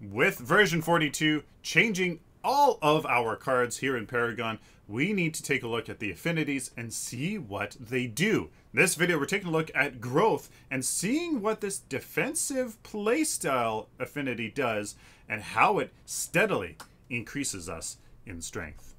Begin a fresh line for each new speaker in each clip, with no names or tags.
With version 42 changing all of our cards here in Paragon, we need to take a look at the affinities and see what they do. In this video, we're taking a look at growth and seeing what this defensive playstyle affinity does and how it steadily increases us in strength.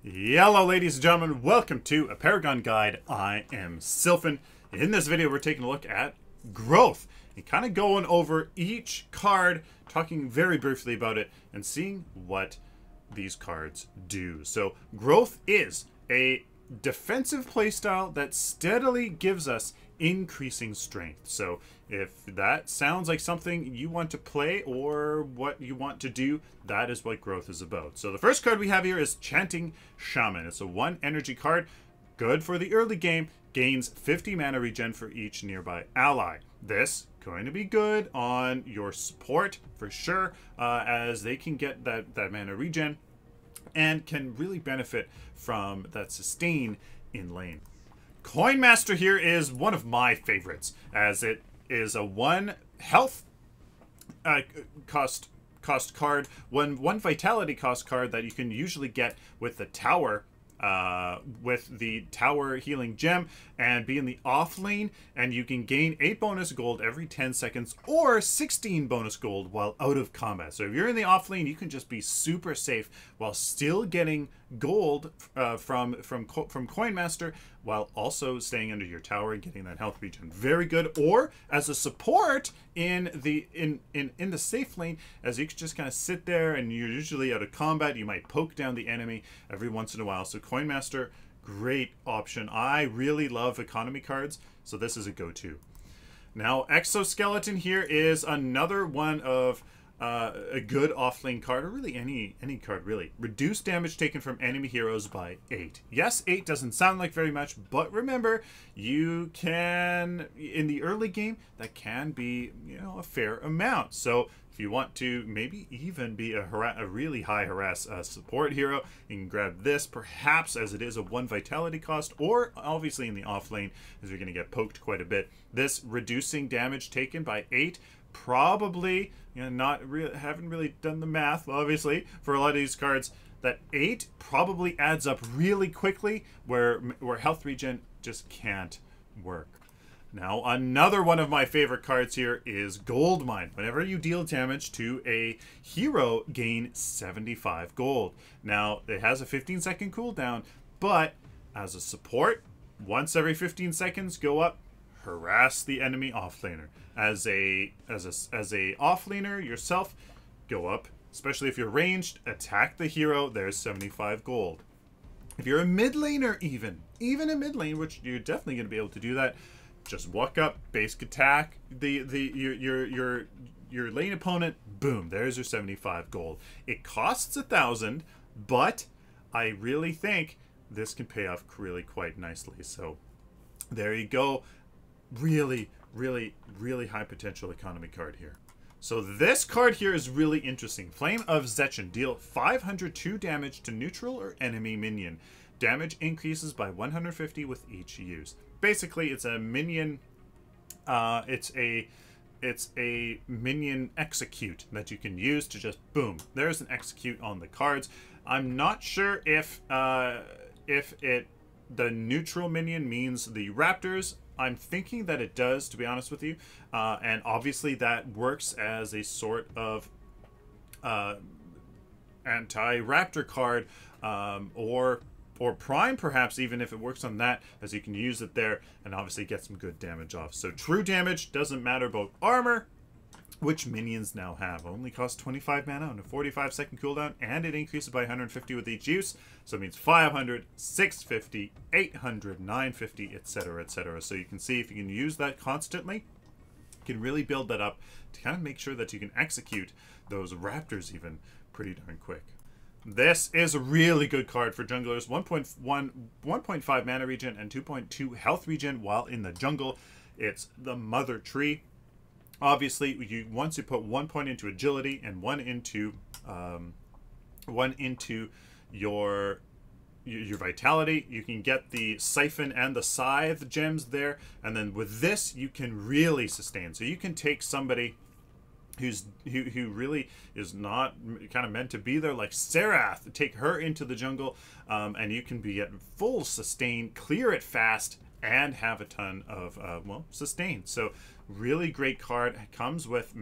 Hello ladies and gentlemen, welcome to a Paragon Guide. I am Sylphin. In this video we're taking a look at growth and kind of going over each card, talking very briefly about it and seeing what these cards do. So growth is a defensive playstyle that steadily gives us increasing strength. So if that sounds like something you want to play or what you want to do, that is what growth is about. So the first card we have here is Chanting Shaman. It's a 1 energy card, good for the early game, gains 50 mana regen for each nearby ally. This going to be good on your support for sure, as they can get that mana regen and can really benefit from that sustain in lane. Coin Master here is one of my favorites, as it is a 1 health cost card, one vitality cost card that you can usually get with the tower, with the tower healing gem, and be in the off lane, and you can gain 8 bonus gold every 10 seconds or 16 bonus gold while out of combat. So if you're in the off lane, you can just be super safe while still getting gold from Coin Master, while also staying under your tower and getting that health regen. Very good. Or as a support in the safe lane, as you can just kind of sit there and you're usually out of combat, you might poke down the enemy every once in a while. So Coin Master, great option. I really love economy cards, so this is a go-to. Now Exoskeleton here is another one of a good offlane card, or really any card really. Reduce damage taken from enemy heroes by 8. Yes, 8 doesn't sound like very much, but remember, you can, in the early game, that can be, you know, a fair amount. So if you want to maybe even be a really high harass support hero, you can grab this, perhaps, as it is a 1 vitality cost, or obviously in the off lane, as you're going to get poked quite a bit. This reducing damage taken by 8, probably, you know, haven't really done the math, obviously, for a lot of these cards. That 8 probably adds up really quickly, where health regen just can't work. Now, another one of my favorite cards here is Goldmine. Whenever you deal damage to a hero, gain 75 gold. Now, it has a 15-second cooldown, but as a support, once every 15 seconds, go up, harass the enemy offlaner. As a offlaner yourself, go up, especially if you're ranged, attack the hero, there's 75 gold. If you're a mid laner, even a mid lane, which you're definitely going to be able to do that, just walk up, basic attack your lane opponent, boom, there's your 75 gold. It costs 1,000, but I really think this can pay off really quite nicely. So there you go. Really high potential economy card here. So this card here is really interesting. Flame of Zechin. Deal 502 damage to neutral or enemy minion. Damage increases by 150 with each use. Basically, it's a minion. It's a minion execute that you can use to just boom. There's an execute on the cards. I'm not sure if the neutral minion means the raptors. I'm thinking that it does, to be honest with you, and obviously that works as a sort of anti-raptor card, or prime perhaps, even if it works on that, as you can use it there and obviously get some good damage off. So true damage doesn't matter about armor, which minions now have. Only costs 25 mana on a 45-second cooldown, and it increases by 150 with each use. So it means 500, 650, 800, 950, etc., etc. So you can see if you can use that constantly, you can really build that up to kind of make sure that you can execute those raptors even pretty darn quick. This is a really good card for junglers. 1.5 mana regen and 2.2 health regen while in the jungle. It's the mother tree. Obviously, once you put 1 point into agility and one into your your vitality. You can get the siphon and the scythe gems there, and then with this you can really sustain. So you can take somebody who really is not kind of meant to be there, like Serath, take her into the jungle, and you can be at full sustain, clear it fast, and have a ton of well, sustain. So really great card. Comes with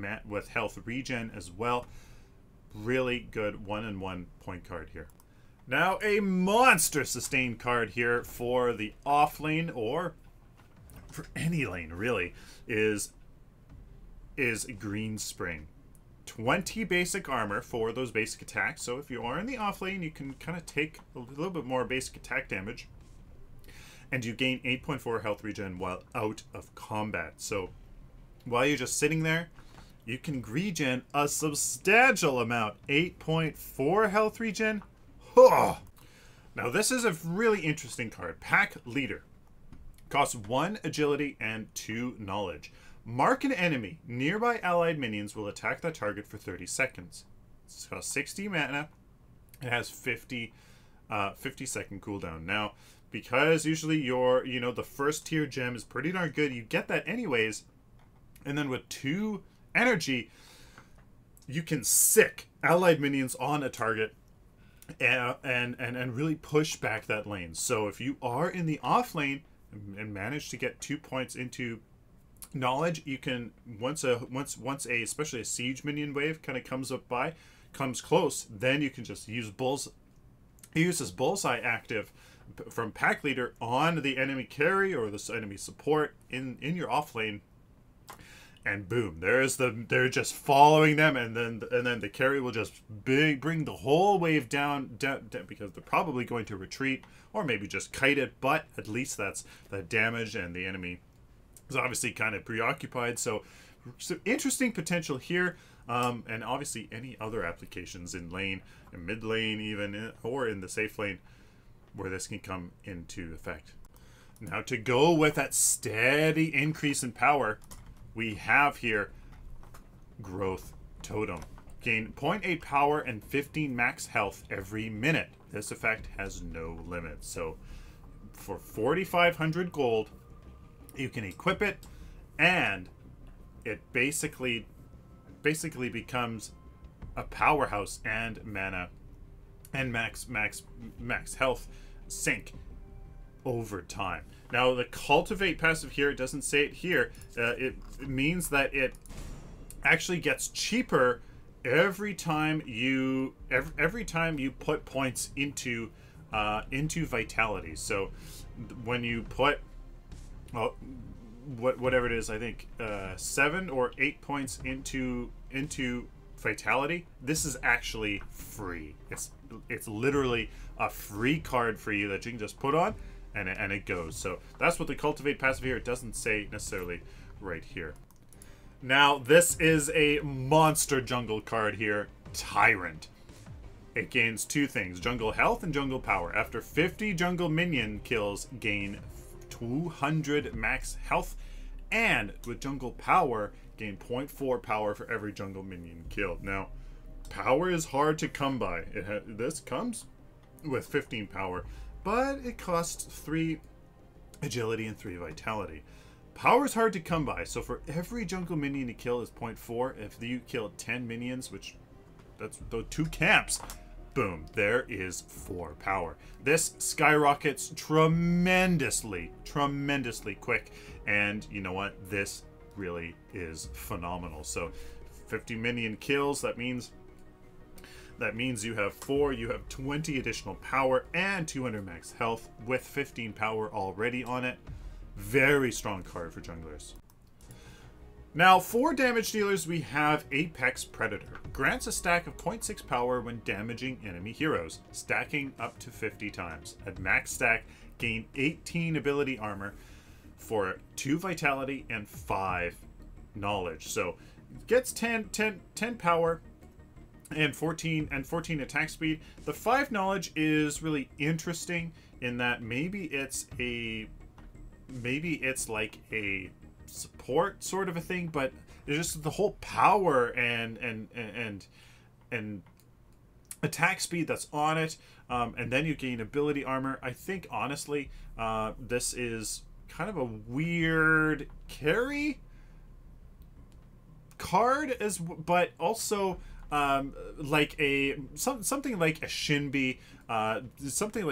health regen as well. Really good 1-in-1 point card here. Now a monster sustain card here for the off lane, or for any lane really, is Green Spring. 20 basic armor for those basic attacks. So if you are in the off lane, you can kind of take a little bit more basic attack damage. And you gain 8.4 health regen while out of combat. So while you're just sitting there, you can regen a substantial amount. 8.4 health regen. Oh. Now this is a really interesting card. Pack Leader. Costs 1 agility and 2 knowledge. Mark an enemy. Nearby allied minions will attack that target for 30 seconds. It's got 60 mana. It has 50 second cooldown. Now, because usually your, the first tier gem is pretty darn good, you get that anyways. And then with 2 energy, you can sick allied minions on a target and really push back that lane. So if you are in the off lane and manage to get 2 points into knowledge, you can once especially a siege minion wave kind of comes close, then you can just use this bullseye active from Pack Leader on the enemy carry or the enemy support in your off lane, and boom, they're just following them, and then the carry will just bring the whole wave down because they're probably going to retreat or maybe just kite it, but at least that's the damage, and the enemy is obviously kind of preoccupied. So interesting potential here, and obviously any other applications in lane, in mid lane even, or in the safe lane, where this can come into effect. Now to go with that steady increase in power, we have here Growth Totem. Gain 0.8 power and 15 max health every minute. This effect has no limit. So for 4,500 gold, you can equip it, and it basically becomes a powerhouse and mana and max health sink over time. Now the cultivate passive here, it doesn't say it here. It means that it actually gets cheaper every time you put points into vitality. So when you put, well, whatever it is, I think 7 or 8 points into vitality, this is actually free. It's literally a free card for you that you can just put on, and it goes. So that's what the cultivate passive here. It doesn't say necessarily right here. Now this is a monster jungle card here, Tyrant. It gains 2 things: jungle health and jungle power. After 50 jungle minion kills, gain 200 max health, and with jungle power, gain 0.4 power for every jungle minion killed. Now, power is hard to come by. This comes with 15 power, but it costs 3 agility and 3 vitality. Power is hard to come by, so for every jungle minion you kill is 0.4. If you kill 10 minions, which that's those 2 camps, boom, there is 4 power. This skyrockets tremendously quick, and you know what? This really is phenomenal. So 50 minion kills, that means you have 20 additional power and 200 max health with 15 power already on it. Very strong card for junglers. Now, for damage dealers, we have Apex Predator. Grants a stack of 0.6 power when damaging enemy heroes, stacking up to 50 times. At max stack, gain 18 ability armor for 2 vitality and 5 knowledge. So gets 10 power and 14 attack speed. The 5 knowledge is really interesting in that maybe it's like a support sort of a thing, but it's just the whole power and attack speed that's on it. and then you gain ability armor. I think honestly, this is kind of a weird carry card, but also like something like a Shinbi, something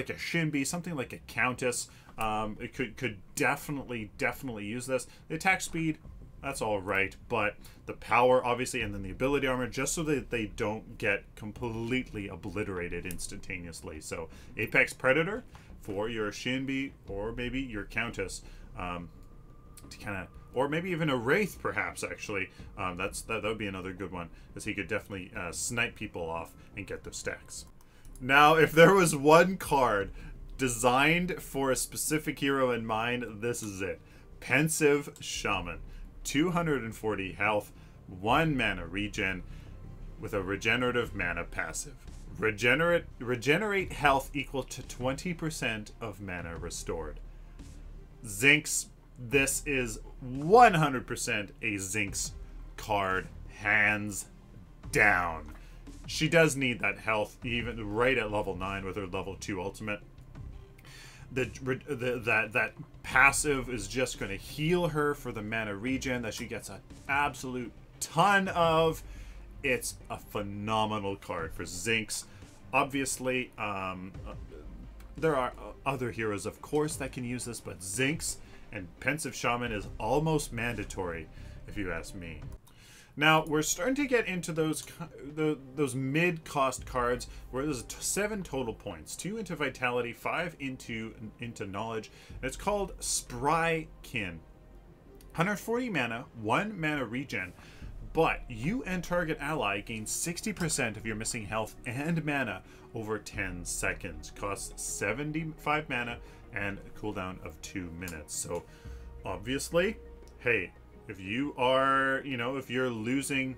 like a Countess. It could definitely use this. The attack speed, that's all right, but the power obviously, and then the ability armor, just so that they don't get completely obliterated instantaneously. So Apex Predator for your Shinbi, or maybe your Countess, to kind of, or maybe even a Wraith, perhaps. Actually, that would be another good one, as he could definitely snipe people off and get those stacks. Now, if there was one card designed for a specific hero in mind, this is it. Pensive Shaman. 240 health, 1 mana regen, with a regenerative mana passive. Regenerate health equal to 20% of mana restored. Zinx, this is 100% a Zinx card, hands down. She does need that health, even right at level 9 with her level 2 ultimate. That passive is just going to heal her for the mana regen that she gets an absolute ton of. It's a phenomenal card for Zinx. Obviously, there are other heroes, of course, that can use this, but Zinx and Pensive Shaman is almost mandatory, if you ask me. Now, we're starting to get into those mid-cost cards where there's 7 total points. 2 into Vitality, 5 into Knowledge. And it's called Spry Kin. 140 mana, 1 mana regen. But you and target ally gain 60% of your missing health and mana over 10 seconds. Costs 75 mana and a cooldown of 2 minutes. So, obviously, hey, if you are, if you're losing,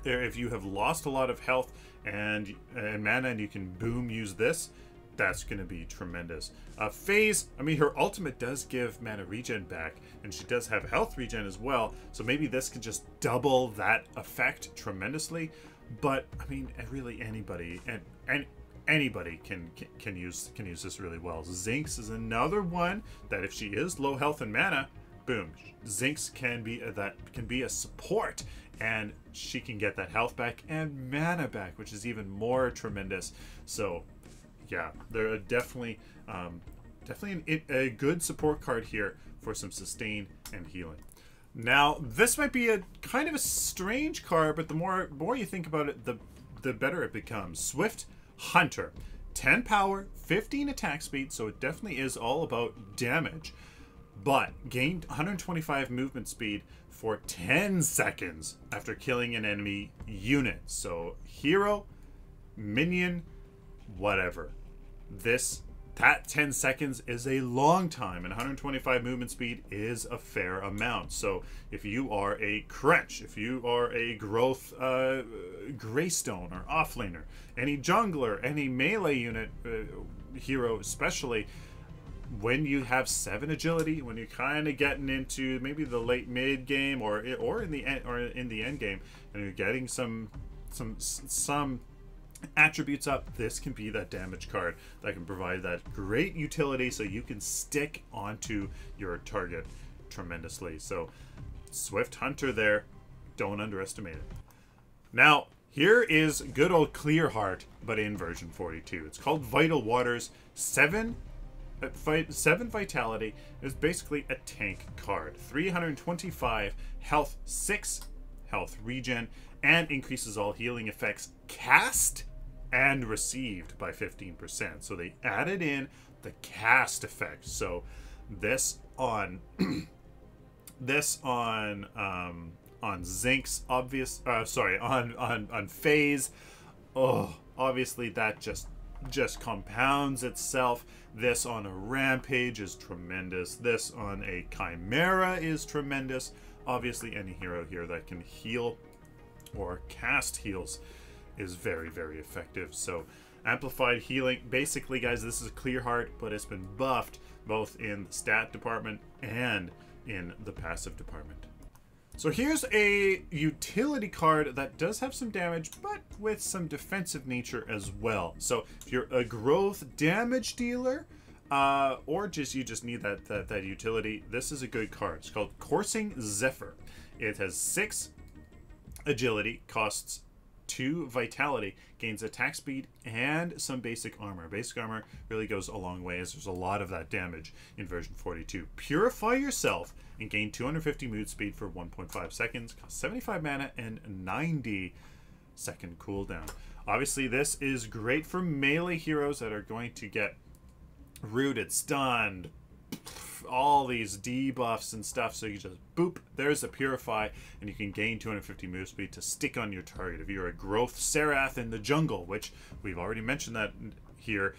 if you have lost a lot of health and mana, and you can boom use this, that's going to be tremendous. Phase, I mean, her ultimate does give mana regen back, and she does have health regen as well, so maybe this could just double that effect tremendously. But I mean, really anybody and anybody can use this really well. Zinx is another one that if she is low health and mana, boom, Zinx can be a support, and she can get that health back and mana back, which is even more tremendous. So yeah, they're definitely a good support card here for some sustain and healing. Now, this might be a kind of a strange card, but the more you think about it, the better it becomes. Swift Hunter. 10 power, 15 attack speed, so it definitely is all about damage. But gained 125 movement speed for 10 seconds after killing an enemy unit. So hero, minion, whatever. That 10 seconds is a long time, and 125 movement speed is a fair amount. So if you are a Crench, if you are a Growth Greystone or offlaner, any jungler, any melee unit hero especially, when you have 7 agility, when you're kind of getting into maybe the late mid game or in the end game, and you're getting some attributes up, this can be that damage card that can provide that great utility, so you can stick onto your target tremendously. So Swift Hunter there, don't underestimate it. Now here is good old Clearheart, but in version 42. It's called Vital Waters. 7 vitality. Is basically a tank card. 325 health, 6 health regen, and increases all healing effects cast and received by 15%. So they added in the cast effect. So this on on Zinx, on Phase. Oh, obviously that just compounds itself. This on a Rampage is tremendous. This on a Chimera is tremendous. Obviously any hero here that can heal or cast heals is very, very effective. So amplified healing, basically guys, this is a Clearheart, but it's been buffed both in the stat department and in the passive department. So here's a utility card that does have some damage, but with some defensive nature as well. So if you're a growth damage dealer, or you just need that utility, this is a good card. It's called Coursing Zephyr. It has 6 agility, costs 2 vitality, gains attack speed, and some basic armor. Basic armor really goes a long way, as there's a lot of that damage in version 42. Purify yourself and gain 250 mood speed for 1.5 seconds. Costs 75 mana and 90-second cooldown. Obviously, this is great for melee heroes that are going to get rooted, stunned, all these debuffs and stuff. So you just boop, there's a purify, and you can gain 250 move speed to stick on your target. If you're a growth Serath in the jungle, which we've already mentioned that here,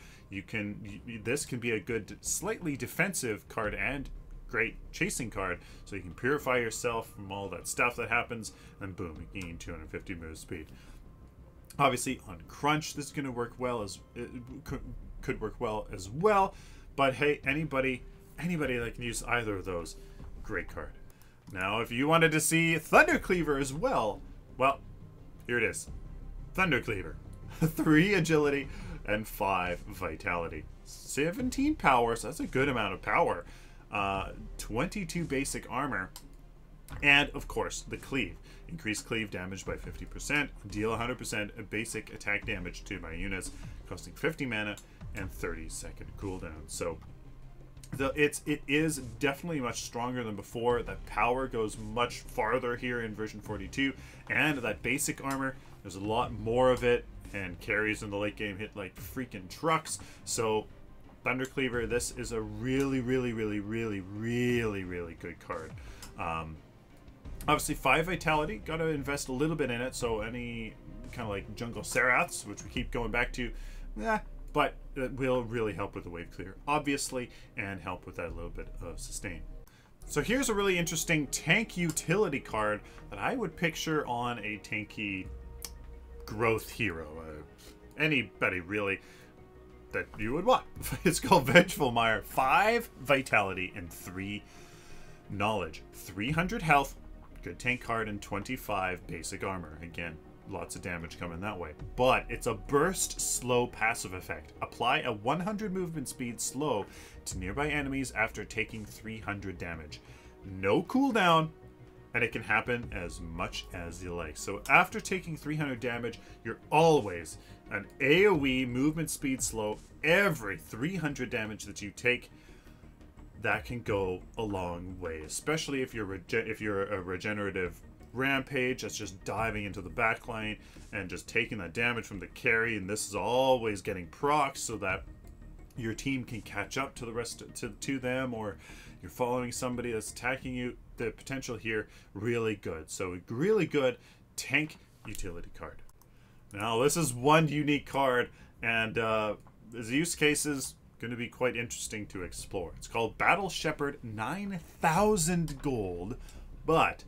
this can be a good slightly defensive card and great chasing card. So you can purify yourself from all that stuff that happens, and boom, you gain 250 move speed. Obviously on crunch, this is going to work well, as it could work well as well. But hey, anybody that can use either of those, great card. Now, if you wanted to see Thunder Cleaver as well, here it is. Thunder Cleaver. 3 agility and 5 vitality. 17 power, so that's a good amount of power. 22 basic armor. And, of course, the cleave. Increase cleave damage by 50%. Deal 100% basic attack damage to my units, costing 50 mana and 30-second cooldown. So it is definitely much stronger than before. That power goes much farther here in version 42, and that basic armor, there's a lot more of it, and carries in the late game hit like freaking trucks. So Thunder Cleaver, this is a really good card. Obviously 5 vitality, got to invest a little bit in it. So any kind of like jungle Seraths, which we keep going back to, but it will really help with the wave clear, obviously, and help with that little bit of sustain. So here's a really interesting tank utility card that I would picture on a tanky growth hero. Anybody really that you would want. It's called Vengeful Meyer. 5 vitality and 3 knowledge. 300 health, good tank card, and 25 basic armor. Again, lots of damage coming that way. But it's a burst slow passive effect. Apply a 100 movement speed slow to nearby enemies after taking 300 damage. No cooldown, and it can happen as much as you like. So after taking 300 damage, you're always an AoE movement speed slow. Every 300 damage that you take, that can go a long way, especially if you're a regenerative rampage that's just diving into the backline and just taking that damage from the carry, and this is always getting procs so that your team can catch up to the rest to them, or you're following somebody that's attacking you. The potential here really good. So really good tank utility card. Now this is one unique card, and the use cases going to be quite interesting to explore. It's called Battle Sheppard, 9,000 gold, but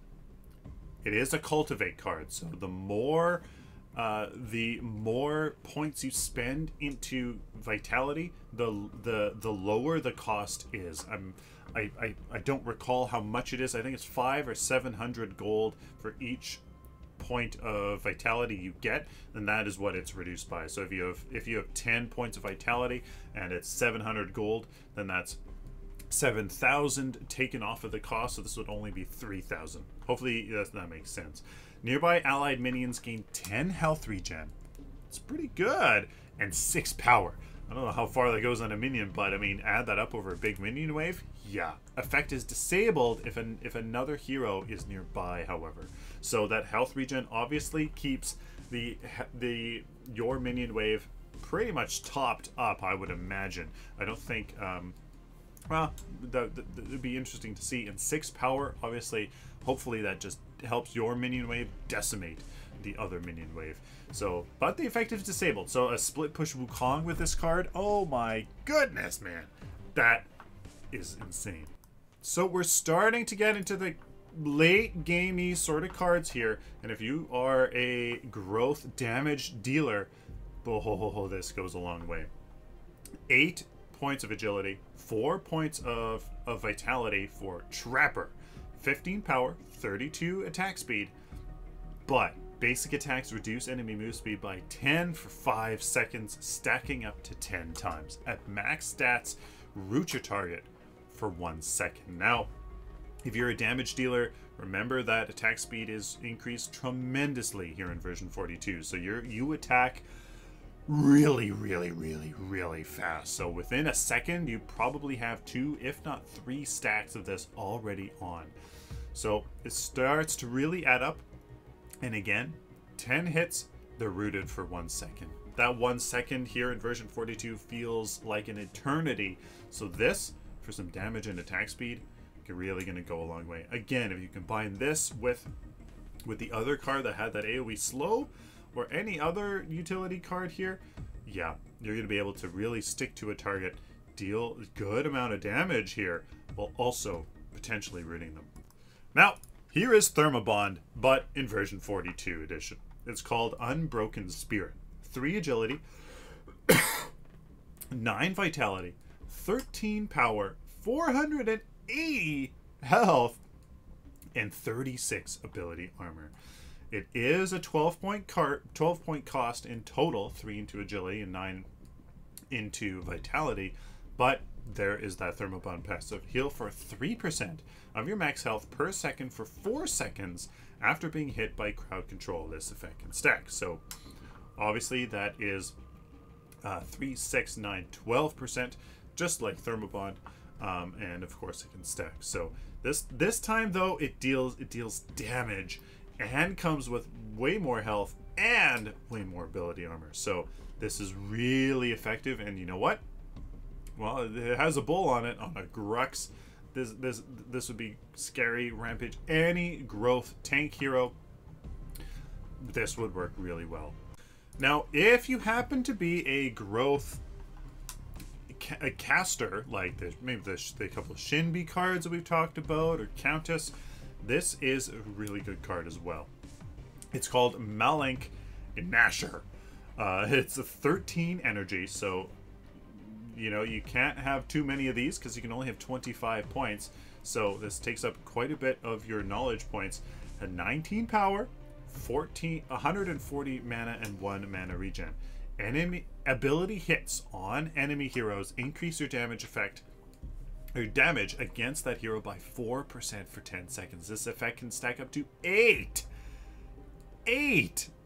it is a cultivate card, so the more points you spend into vitality, the lower the cost is. I don't recall how much it is. I think it's 500 or 700 gold for each point of vitality you get, and that is what it's reduced by. So if you have 10 points of vitality and it's 700 gold, then that's 7,000 taken off of the cost, so this would only be 3,000. Hopefully that makes sense. Nearby allied minions gain 10 health regen. It's pretty good. And 6 power. I don't know how far that goes on a minion, but I mean, add that up over a big minion wave. Yeah. Effect is disabled if another hero is nearby, however. So that health regen obviously keeps your minion wave pretty much topped up, I would imagine. I don't think well, that would be interesting to see. And 6 power, obviously, hopefully that just helps your minion wave decimate the other minion wave. So, but the effect is disabled. So a split push Wukong with this card, oh my goodness, man. That is insane. So we're starting to get into the late gamey sort of cards here. And if you are a growth damage dealer, oh, this goes a long way. 8 points of agility, 4 points of vitality for Trapper. 15 power, 32 attack speed, but basic attacks reduce enemy move speed by 10 for 5 seconds, stacking up to 10 times. At max stats, root your target for 1 second. Now, if you're a damage dealer, remember that attack speed is increased tremendously here in version 42. So you attack really fast. So within a second, you probably have 2, if not 3 stacks of this already on. So it starts to really add up. And again, 10 hits, they're rooted for 1 second. That 1 second here in version 42 feels like an eternity. So this, for some damage and attack speed, really going to go a long way. Again, if you combine this with the other card that had that AoE slow, or any other utility card here, yeah, you're going to be able to really stick to a target, deal a good amount of damage here, while also potentially rooting them. Now, here is Thermobond, but in version 42 edition. It's called Unbroken Spirit. 3 agility, 9 vitality, 13 power, 480 health, and 36 ability armor. It is a 12-point cost in total, 3 into agility and 9 into vitality, but there is that Thermobond passive. Heal for 3% of your max health per second for 4 seconds after being hit by crowd control. This effect can stack. So obviously that is 3, 6, 9, 12%, just like Thermobond. And of course it can stack. So this time though, it deals damage and comes with way more health and way more ability armor. So this is really effective. And you know what? Well, it has a bull on it, on a Grux. This would be scary. Rampage. Any growth tank hero, this would work really well. Now, if you happen to be a growth a caster, like maybe the couple of Shinbi cards that we've talked about, or Countess, this is a really good card as well. It's called Malink Gnasher. It's a 13 energy, so you know you can't have too many of these because you can only have 25 points. So this takes up quite a bit of your knowledge points. A 19 power, 140 mana, and 1 mana regen. Enemy ability hits on enemy heroes increase your damage effect or damage against that hero by 4% for 10 seconds. This effect can stack up to 8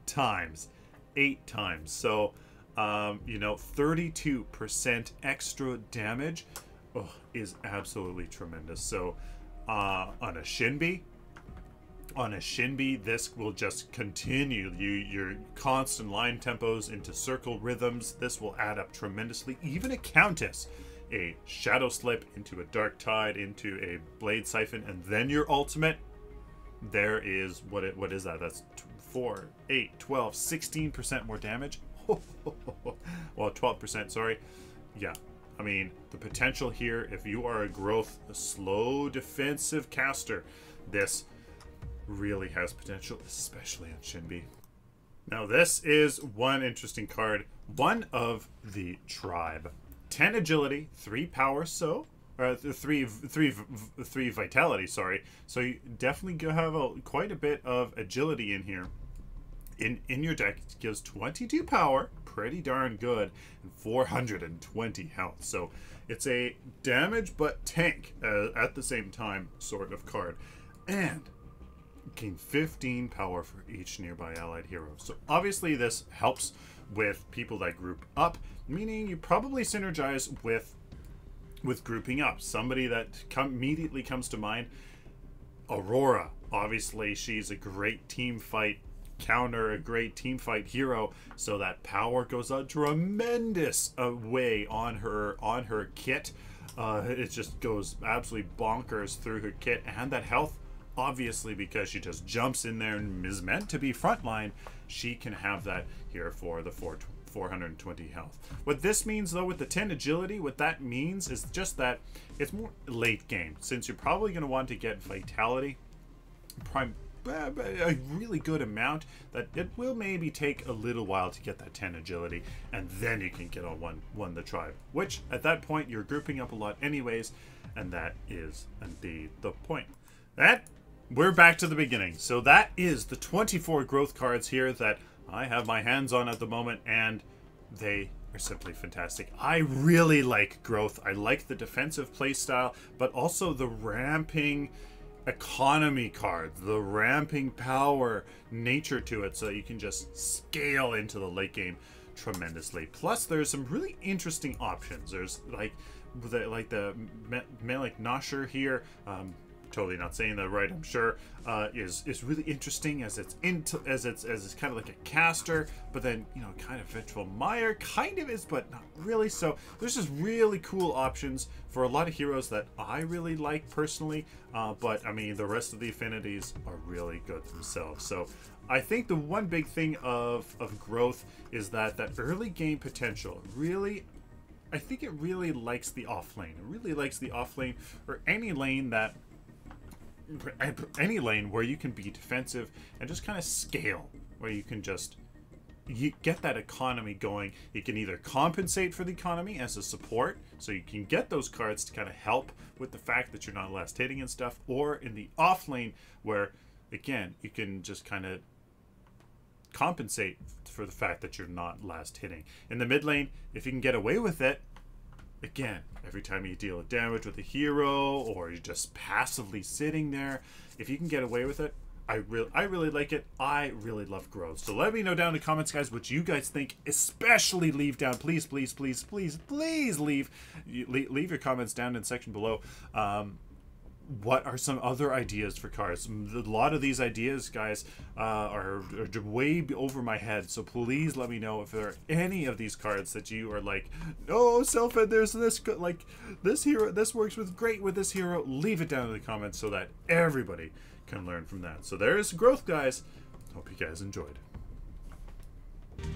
times. So you know, 32% extra damage is absolutely tremendous. So on a Shinbi, this will just continue your constant line tempos into circle rhythms. This will add up tremendously. Even a Countess, a Shadow Slip into a Dark Tide into a Blade Siphon, and then your ultimate. There is what is that? That's 4, 8, 12, 16% more damage. Well, 12%. Sorry. Yeah. I mean, the potential here, if you are a slow defensive caster, this really has potential, especially on Shinbi. Now this is one interesting card, one of the tribe. 10 agility, 3 power, so 3 vitality, sorry. So you definitely have quite a bit of agility in here. In your deck, it gives 22 power, pretty darn good, and 420 health. So it's a damage but tank at the same time sort of card. And gain 15 power for each nearby allied hero. So obviously this helps with people that group up, meaning you probably synergize with grouping up. Somebody that immediately comes to mind, Aurora. Obviously she's a great team fight counter, a great team fight hero, so that power goes a tremendous way on her kit. It just goes absolutely bonkers through her kit, and that health, obviously, because she just jumps in there and is meant to be frontline, she can have that here for the 420 health. What this means though with the 10 agility, what that means is just that it's more late game, since you're probably going to want to get vitality a really good amount, that it will maybe take a little while to get that 10 agility, and then you can get on one the tribe, which at that point you're grouping up a lot anyways, and that is indeed the point. we're back to the beginning. So that is the 24 growth cards here that I have my hands on at the moment, and they are simply fantastic. I really like growth. I like the defensive playstyle, but also the ramping economy cards, the ramping power nature to it, so that you can just scale into the late game tremendously. Plus, there's some really interesting options. There's like the Malink Gnasher here. Totally not saying that right, I'm sure. Is really interesting as it's kind of like a caster, but then, you know, kind of vengeful Meyer kind of is, but not really. So there's just really cool options for a lot of heroes that I really like personally. But I mean, the rest of the affinities are really good themselves. So I think the one big thing of growth is that early game potential really. I think it really likes the off lane. It really likes the off lane, or any lane where you can be defensive and just kind of scale, where you can just get that economy going. You can either compensate for the economy as a support, so you can get those cards to kind of help with the fact that you're not last hitting and stuff, or in the off lane where, again, you can just kind of compensate for the fact that you're not last hitting. In the mid lane, if you can get away with it, again, every time you deal damage with a hero, or you're just passively sitting there, if you can get away with it, I really like it. I really love growth. So let me know down in the comments, guys, what you guys think. Especially leave down, please, please, please, please, please leave your comments down in the section below. What are some other ideas for cards? A lot of these ideas, guys, are way over my head. So please let me know if there are any of these cards that you are like, oh, Sylphin, there's this, like, this hero, this works great with this hero. Leave it down in the comments so that everybody can learn from that. So there is growth, guys. Hope you guys enjoyed.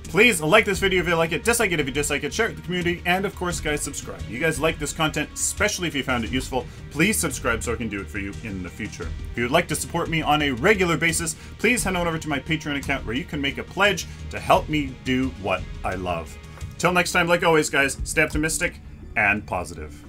Please like this video if you like it, dislike it if you dislike it, share it with the community, and of course, guys, subscribe. You guys like this content, especially if you found it useful. Please subscribe so I can do it for you in the future. If you would like to support me on a regular basis, please head on over to my Patreon account where you can make a pledge to help me do what I love. Till next time, like always, guys, stay optimistic and positive.